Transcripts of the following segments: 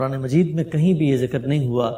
قرآن مجید میں کہیں بھی یہ ذکر نہیں ہوا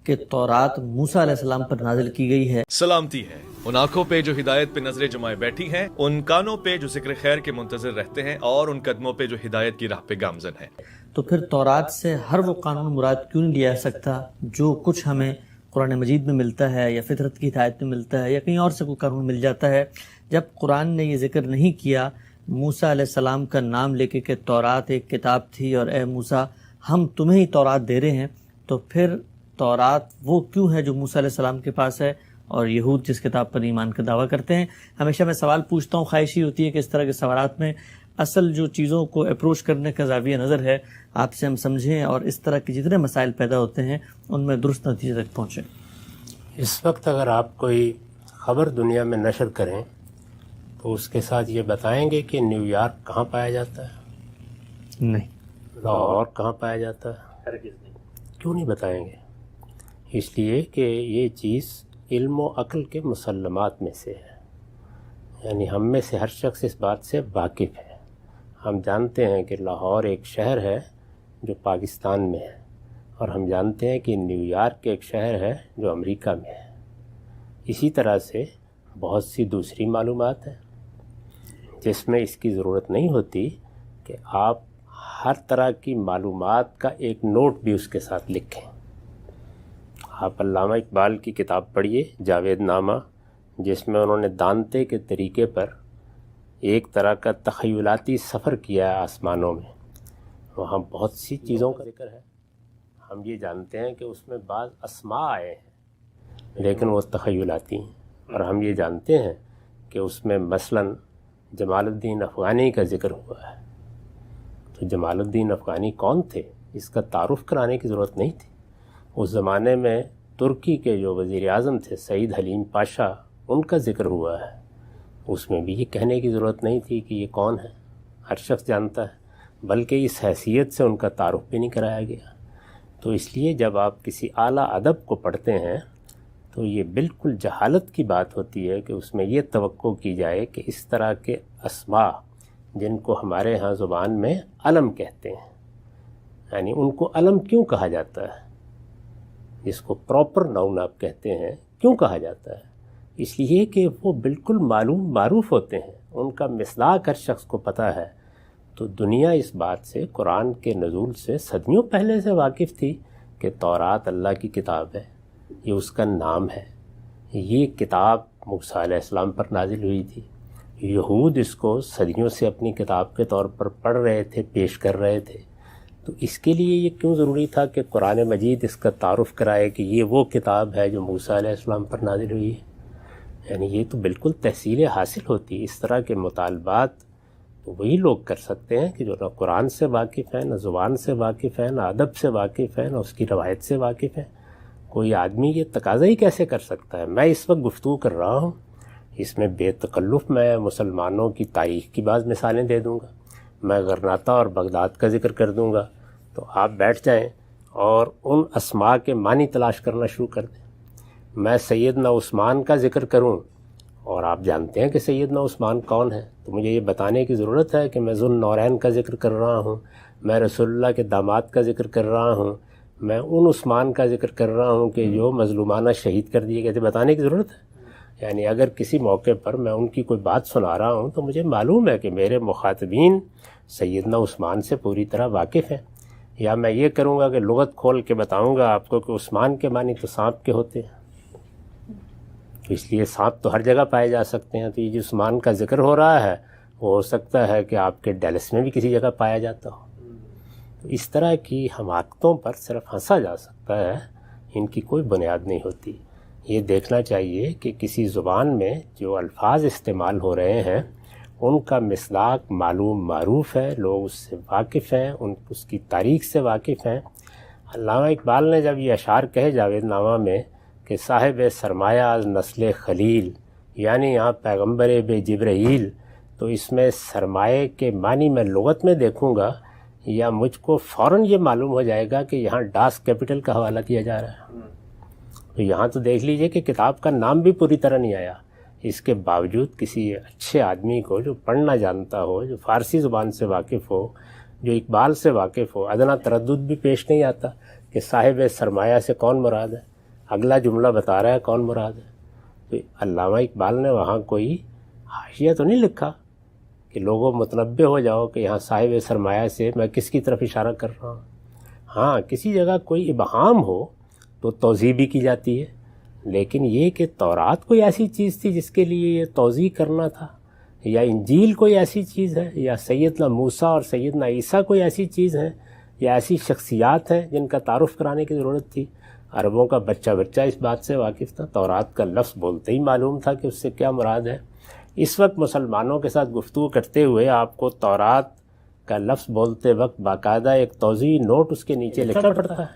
کہ تورات موسیٰ علیہ السلام پر نازل کی گئی ہے۔ سلامتی ہے ان آنکھوں پہ جو ہدایت پہ نظریں جمائے بیٹھی ہیں، ان کانوں پہ جو ذکر خیر کے منتظر رہتے ہیں، اور ان قدموں پہ جو ہدایت کی راہ پہ گامزن ہیں۔ تو پھر تورات سے ہر وہ قانون مراد کیوں نہیں لیا جا سکتا جو کچھ ہمیں قرآن مجید میں ملتا ہے یا فطرت کی ہدایت میں ملتا ہے یا کہیں اور سے کوئی قانون مل جاتا ہے؟ جب قرآن نے یہ ذکر نہیں کیا موسیٰ علیہ السلام کا نام لے کے کہ تورات ایک کتاب تھی اور اے موسیٰ ہم تمہیں ہی تورات دے رہے ہیں، تو پھر تورات وہ کیوں ہے جو موسیٰ علیہ السلام کے پاس ہے اور یہود جس کتاب پر ایمان کا دعویٰ کرتے ہیں؟ ہمیشہ میں سوال پوچھتا ہوں، خواہش ہی ہوتی ہے کہ اس طرح کے سوالات میں اصل جو چیزوں کو اپروچ کرنے کا زاویہ نظر ہے آپ سے ہم سمجھیں اور اس طرح کے جتنے مسائل پیدا ہوتے ہیں ان میں درست نتیجے تک پہنچیں۔ اس وقت اگر آپ کوئی خبر دنیا میں نشر کریں تو اس کے ساتھ یہ بتائیں گے کہ نیو یارک کہاں پایا جاتا ہے، نہیں، لاہور کہاں پایا جاتا ہے، کیوں نہیں بتائیں گے؟ اس لیے کہ یہ چیز علم و عقل کے مسلمات میں سے ہے، یعنی ہم میں سے ہر شخص اس بات سے واقف ہے۔ ہم جانتے ہیں کہ لاہور ایک شہر ہے جو پاکستان میں ہے، اور ہم جانتے ہیں کہ نیو یارک ایک شہر ہے جو امریکہ میں ہے۔ اسی طرح سے بہت سی دوسری معلومات ہیں جس میں اس کی ضرورت نہیں ہوتی کہ آپ ہر طرح کی معلومات کا ایک نوٹ بھی اس کے ساتھ لکھیں۔ آپ علامہ اقبال کی کتاب پڑھیے جاوید نامہ، جس میں انہوں نے دانتے کے طریقے پر ایک طرح کا تخیلاتی سفر کیا ہے آسمانوں میں۔ وہاں بہت سی چیزوں کا ذکر ہے، ہم یہ جانتے ہیں کہ اس میں بعض اسماء آئے ہیں لیکن وہ تخیلاتی ہیں، اور ہم یہ جانتے ہیں کہ اس میں مثلاً جمال الدین افغانی کا ذکر ہوا ہے۔ تو جمال الدین افغانی کون تھے اس کا تعارف کرانے کی ضرورت نہیں تھی۔ اس زمانے میں ترکی کے جو وزیر اعظم تھے سعید حلیم پاشا، ان کا ذکر ہوا ہے، اس میں بھی یہ کہنے کی ضرورت نہیں تھی کہ یہ کون ہے، ہر شخص جانتا ہے، بلکہ اس حیثیت سے ان کا تعارف بھی نہیں کرایا گیا۔ تو اس لیے جب آپ کسی اعلیٰ ادب کو پڑھتے ہیں تو یہ بالکل جہالت کی بات ہوتی ہے کہ اس میں یہ توقع کی جائے کہ اس طرح کے اسماء جن کو ہمارے ہاں زبان میں علم کہتے ہیں، یعنی ان کو علم کیوں کہا جاتا ہے، جس کو پراپر ناؤن آپ کہتے ہیں، کیوں کہا جاتا ہے؟ اس لیے کہ وہ بالکل معلوم معروف ہوتے ہیں، ان کا مصداق ہر شخص کو پتہ ہے۔ تو دنیا اس بات سے قرآن کے نزول سے صدیوں پہلے سے واقف تھی کہ تورات اللہ کی کتاب ہے، یہ اس کا نام ہے، یہ کتاب موسیٰ علیہ السلام پر نازل ہوئی تھی۔ یہود اس کو صدیوں سے اپنی کتاب کے طور پر پڑھ رہے تھے، پیش کر رہے تھے۔ تو اس کے لیے یہ کیوں ضروری تھا کہ قرآن مجید اس کا تعارف کرائے کہ یہ وہ کتاب ہے جو موسیٰ علیہ السلام پر نازل ہوئی ہے؟ یعنی یہ تو بالکل تحصیل حاصل ہوتی۔ اس طرح کے مطالبات تو وہی لوگ کر سکتے ہیں کہ جو نہ قرآن سے واقف ہیں، نہ زبان سے واقف ہیں، نہ ادب سے واقف ہیں، نہ اس کی روایت سے واقف ہیں۔ کوئی آدمی یہ تقاضا ہی کیسے کر سکتا ہے؟ میں اس وقت گفتگو کر رہا ہوں، اس میں بے تکلف میں مسلمانوں کی تاریخ کی بعض مثالیں دے دوں گا، میں غرناطہ اور بغداد کا ذکر کر دوں گا، تو آپ بیٹھ جائیں اور ان اسماء کے معنی تلاش کرنا شروع کر دیں۔ میں سیدنا عثمان کا ذکر کروں اور آپ جانتے ہیں کہ سیدنا عثمان کون ہے، تو مجھے یہ بتانے کی ضرورت ہے کہ میں ذو النورین کا ذکر کر رہا ہوں، میں رسول اللہ کے داماد کا ذکر کر رہا ہوں، میں ان عثمان کا ذکر کر رہا ہوں کہ جو مظلومانہ شہید کر دیے گئے تھے، بتانے کی ضرورت ہے؟ یعنی اگر کسی موقع پر میں ان کی کوئی بات سنا رہا ہوں تو مجھے معلوم ہے کہ میرے مخاطبین سیدنا عثمان سے پوری طرح واقف ہیں، یا میں یہ کروں گا کہ لغت کھول کے بتاؤں گا آپ کو کہ عثمان کے معنی تو سانپ کے ہوتے ہیں، تو اس لیے سانپ تو ہر جگہ پائے جا سکتے ہیں، تو یہ جو عثمان کا ذکر ہو رہا ہے وہ ہو سکتا ہے کہ آپ کے ڈیلس میں بھی کسی جگہ پایا جاتا ہو۔ تو اس طرح کی حماقتوں پر صرف ہنسا جا سکتا ہے، ان کی کوئی بنیاد نہیں ہوتی۔ یہ دیکھنا چاہیے کہ کسی زبان میں جو الفاظ استعمال ہو رہے ہیں ان کا مصداق معلوم معروف ہے، لوگ اس سے واقف ہیں، اس کی تاریخ سے واقف ہیں۔ علامہ اقبال نے جب یہ اشعار کہے جاوید نامہ میں کہ صاحب سرمایہ از نسل خلیل، یعنی یہاں پیغمبر بے جبرائیل، تو اس میں سرمایہ کے معنی میں لغت میں دیکھوں گا یا مجھ کو فوراً یہ معلوم ہو جائے گا کہ یہاں ڈاس کیپٹل کا حوالہ کیا جا رہا ہے۔ تو یہاں تو دیکھ لیجئے کہ کتاب کا نام بھی پوری طرح نہیں آیا، اس کے باوجود کسی اچھے آدمی کو جو پڑھنا جانتا ہو، جو فارسی زبان سے واقف ہو، جو اقبال سے واقف ہو ادنا تردد بھی پیش نہیں آتا کہ صاحب سرمایہ سے کون مراد ہے، اگلا جملہ بتا رہا ہے کون مراد ہے۔ تو علامہ اقبال نے وہاں کوئی حاشیہ تو نہیں لکھا کہ لوگوں متنبہ ہو جاؤ کہ یہاں صاحب سرمایہ سے میں کس کی طرف اشارہ کر رہا ہوں۔ ہاں کسی جگہ کوئی ابہام ہو تو توضیح بھی کی جاتی ہے، لیکن یہ کہ تورات کوئی ایسی چیز تھی جس کے لیے یہ توضیح کرنا تھا، یا انجیل کوئی ایسی چیز ہے، یا سیدنا موسیٰ اور سیدنا عیسیٰ کوئی ایسی چیز ہے، یا ایسی شخصیات ہیں جن کا تعارف کرانے کی ضرورت تھی۔ عربوں کا بچہ اس بات سے واقف تھا، تورات کا لفظ بولتے ہی معلوم تھا کہ اس سے کیا مراد ہے۔ اس وقت مسلمانوں کے ساتھ گفتگو کرتے ہوئے آپ کو تورات کا لفظ بولتے وقت باقاعدہ ایک توضیحی نوٹ اس کے نیچے لکھنا پڑتا ہے،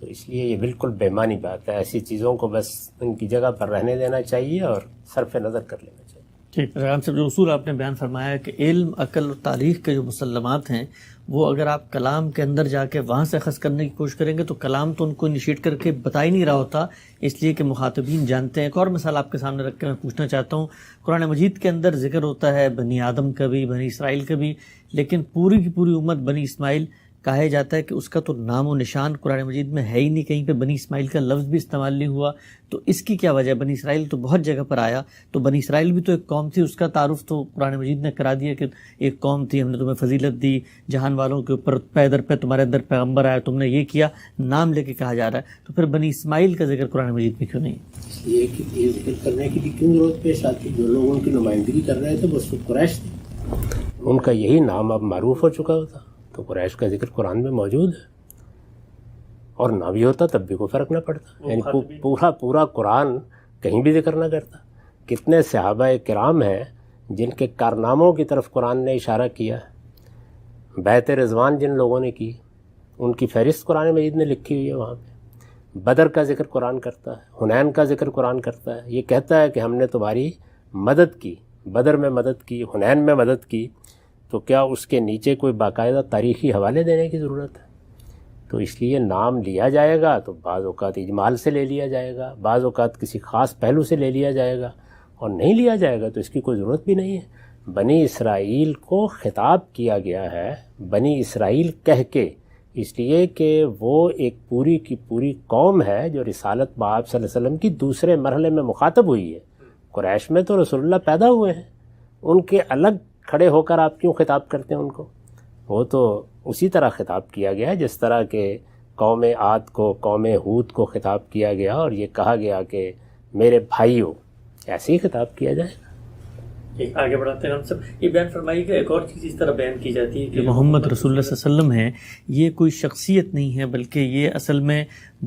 تو اس لیے یہ بالکل بے معنی بات ہے۔ ایسی چیزوں کو بس ان کی جگہ پر رہنے دینا چاہیے اور صرف نظر کر لینا چاہیے۔ ٹھیک ہے صاحب، جو اصول آپ نے بیان فرمایا کہ علم، عقل اور تاریخ کے جو مسلمات ہیں وہ اگر آپ کلام کے اندر جا کے وہاں سے اخذ کرنے کی کوشش کریں گے تو کلام تو ان کو انیشیٹ کر کے بتا ہی نہیں رہا ہوتا، اس لیے کہ مخاطبین جانتے ہیں۔ ایک اور مثال آپ کے سامنے رکھ کے میں پوچھنا چاہتا ہوں، قرآن مجید کے اندر ذکر ہوتا ہے بنی آدم کا بھی، بنی اسرائیل کا بھی، لیکن پوری کی پوری امت بنی اسماعیل کہا جاتا ہے کہ اس کا تو نام و نشان قرآن مجید میں ہے ہی نہیں، کہیں پہ بنی اسماعیل کا لفظ بھی استعمال نہیں ہوا، تو اس کی کیا وجہ؟ بنی اسرائیل تو بہت جگہ پر آیا، تو بنی اسرائیل بھی تو ایک قوم تھی، اس کا تعارف تو قرآن مجید نے کرا دیا کہ ایک قوم تھی، ہم نے تمہیں فضیلت دی، جہان والوں کے اوپر پے در پہ تمہارے اندر پیغمبر آیا، تم نے یہ کیا، نام لے کے کہا جا رہا ہے، تو پھر بنی اسماعیل کا ذکر قرآن مجید میں کیوں نہیں؟ یہ کہ یہ ذکر کرنے کی بھی کیوں ضرورت پیش آتی؟ جو لوگ ان کی نمائندگی کر رہے تھے وہ سب قریش تھے، ان کا یہی نام اب معروف ہو چکا ہوتا، تو قریش کا ذکر قرآن میں موجود ہے، اور نہ بھی ہوتا تب بھی کوئی فرق نہ پڑتا، یعنی پورا قرآن کہیں بھی ذکر نہ کرتا۔ کتنے صحابہ کرام ہیں جن کے کارناموں کی طرف قرآن نے اشارہ کیا، بیعت رضوان جن لوگوں نے کی ان کی فہرست قرآن مجید نے لکھی ہوئی ہے، وہاں پہ بدر کا ذکر قرآن کرتا ہے، حنین کا ذکر قرآن کرتا ہے، یہ کہتا ہے کہ ہم نے تمہاری مدد کی، بدر میں مدد کی، حنین میں مدد کی، تو کیا اس کے نیچے کوئی باقاعدہ تاریخی حوالے دینے کی ضرورت ہے؟ تو اس لیے نام لیا جائے گا تو بعض اوقات اجمال سے لے لیا جائے گا، بعض اوقات کسی خاص پہلو سے لے لیا جائے گا، اور نہیں لیا جائے گا تو اس کی کوئی ضرورت بھی نہیں ہے۔ بنی اسرائیل کو خطاب کیا گیا ہے بنی اسرائیل کہہ کے، اس لیے کہ وہ ایک پوری کی پوری قوم ہے جو رسالت بآب صلی اللہ علیہ وسلم کی دوسرے مرحلے میں مخاطب ہوئی ہے۔ قریش میں تو رسول اللہ پیدا ہوئے ہیں، ان کے الگ کھڑے ہو کر آپ کیوں خطاب کرتے ہیں ان کو؟ وہ تو اسی طرح خطاب کیا گیا ہے جس طرح کہ قوم عاد کو، قوم ہود کو خطاب کیا گیا اور یہ کہا گیا کہ میرے بھائیوں، ایسے ہی خطاب کیا جائے گا۔ آگے بڑھاتے ہیں ہم سب، یہ بیان فرمائی کہ ایک اور چیز اس طرح بیان کی جاتی ہے کہ محمد رسول اللہ صلی اللہ علیہ وسلم ہے، یہ کوئی شخصیت نہیں ہے بلکہ یہ اصل میں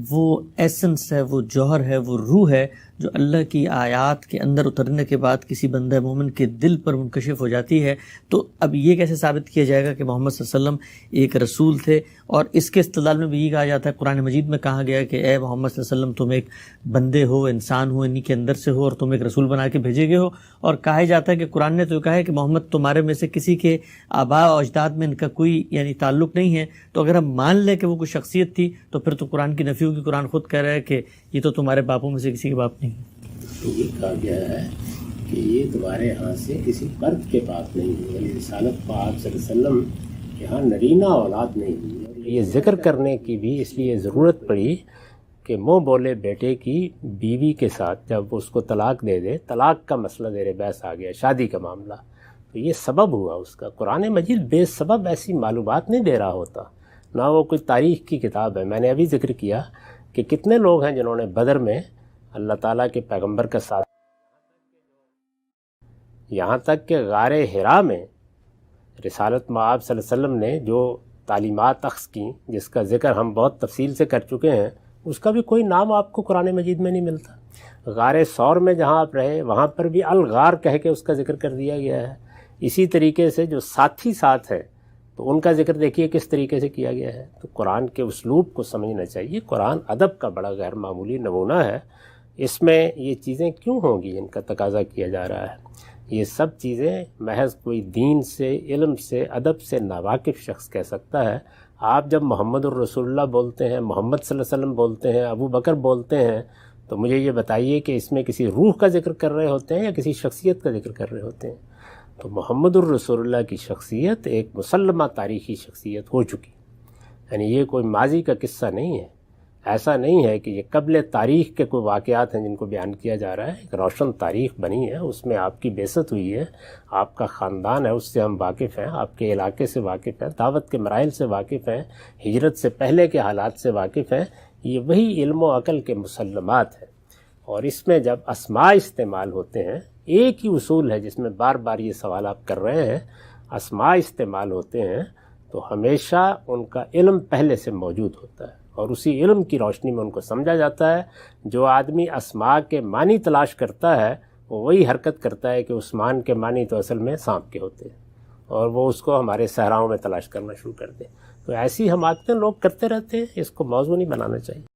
وہ ایسنس ہے، وہ جوہر ہے، وہ روح ہے جو اللہ کی آیات کے اندر اترنے کے بعد کسی بندہ مومن کے دل پر منکشف ہو جاتی ہے۔ تو اب یہ کیسے ثابت کیا جائے گا کہ محمد صلی اللہ علیہ وسلم ایک رسول تھے؟ اور اس کے استدلال میں بھی یہ کہا جاتا ہے، قرآن مجید میں کہا گیا کہ اے محمد صلی اللہ علیہ وسلم تم ایک بندے ہو، انسان ہو، انہی کے اندر سے ہو، اور تم ایک رسول بنا کے بھیجے گئے ہو۔ اور کہا جاتا ہے کہ قرآن نے تو کہا ہے کہ محمد تمہارے میں سے کسی کے آباء و اجداد میں ان کا کوئی یعنی تعلق نہیں ہے، تو اگر ہم مان لیں کہ وہ کوئی شخصیت تھی تو پھر تو قرآن کی نفی ہوگی، قرآن خود کہہ رہا ہے کہ یہ تو تمہارے باپوں میں سے کسی کے باپ نہیں ہے۔ یہ کہا گیا ہے کہ یہ تمہارے ہاں سے کسی فرد کے پاس نہیں ہوئی، یعنی رسالت پاک صلی اللہ علیہ وسلم کے ہاں نرینہ اولاد نہیں ہوئی۔ اور یہ ذکر کرنے کی بھی اس لیے ضرورت پڑی کہ منہ بولے بیٹے کی بیوی کے ساتھ جب اس کو طلاق دے دے، طلاق کا مسئلہ زیر بحث آ گیا، شادی کا معاملہ، تو یہ سبب ہوا اس کا۔ قرآن مجید بے سبب ایسی معلومات نہیں دے رہا ہوتا، نہ وہ کوئی تاریخ کی کتاب ہے۔ میں نے ابھی ذکر کیا کہ کتنے لوگ ہیں جنہوں نے بدر میں اللہ تعالیٰ کے پیغمبر کا ساتھ، یہاں تک کہ غار حرا میں رسالت مآب صلی اللہ علیہ وسلم نے جو تعلیمات اخذ کی، جس کا ذکر ہم بہت تفصیل سے کر چکے ہیں، اس کا بھی کوئی نام آپ کو قرآن مجید میں نہیں ملتا۔ غار ثور میں جہاں آپ رہے وہاں پر بھی الغار کہہ کے اس کا ذکر کر دیا گیا ہے۔ اسی طریقے سے جو ساتھی ساتھ ہے تو ان کا ذکر دیکھیے کس طریقے سے کیا گیا ہے۔ تو قرآن کے اسلوب کو سمجھنا چاہیے۔ قرآن ادب کا بڑا غیر معمولی نمونہ ہے، اس میں یہ چیزیں کیوں ہوں گی جن کا تقاضا کیا جا رہا ہے؟ یہ سب چیزیں محض کوئی دین سے، علم سے، ادب سے ناواقف شخص کہہ سکتا ہے۔ آپ جب محمد الرسول اللہ بولتے ہیں، محمد صلی اللہ علیہ وسلم بولتے ہیں، ابو بکر بولتے ہیں، تو مجھے یہ بتائیے کہ اس میں کسی روح کا ذکر کر رہے ہوتے ہیں یا کسی شخصیت کا ذکر کر رہے ہوتے ہیں؟ تو محمد الرسول اللہ کی شخصیت ایک مسلمہ تاریخی شخصیت ہو چکی، یعنی یہ کوئی ماضی کا قصہ نہیں ہے، ایسا نہیں ہے کہ یہ قبل تاریخ کے کوئی واقعات ہیں جن کو بیان کیا جا رہا ہے، ایک روشن تاریخ بنی ہے، اس میں آپ کی بعثت ہوئی ہے، آپ کا خاندان ہے، اس سے ہم واقف ہیں، آپ کے علاقے سے واقف ہیں، دعوت کے مراحل سے واقف ہیں، ہجرت سے پہلے کے حالات سے واقف ہیں، یہ وہی علم و عقل کے مسلمات ہیں۔ اور اس میں جب اسماء استعمال ہوتے ہیں، ایک ہی اصول ہے جس میں بار بار یہ سوال آپ کر رہے ہیں، اسماء استعمال ہوتے ہیں تو ہمیشہ ان کا علم پہلے سے موجود ہوتا ہے، اور اسی علم کی روشنی میں ان کو سمجھا جاتا ہے۔ جو آدمی اسماء کے معنی تلاش کرتا ہے وہ وہی حرکت کرتا ہے کہ عثمان کے معنی تو اصل میں سانپ کے ہوتے ہیں، اور وہ اس کو ہمارے صحراؤں میں تلاش کرنا شروع کر دیں۔ تو ایسی حماقتیں لوگ کرتے رہتے ہیں، اس کو موضوع نہیں بنانا چاہیے۔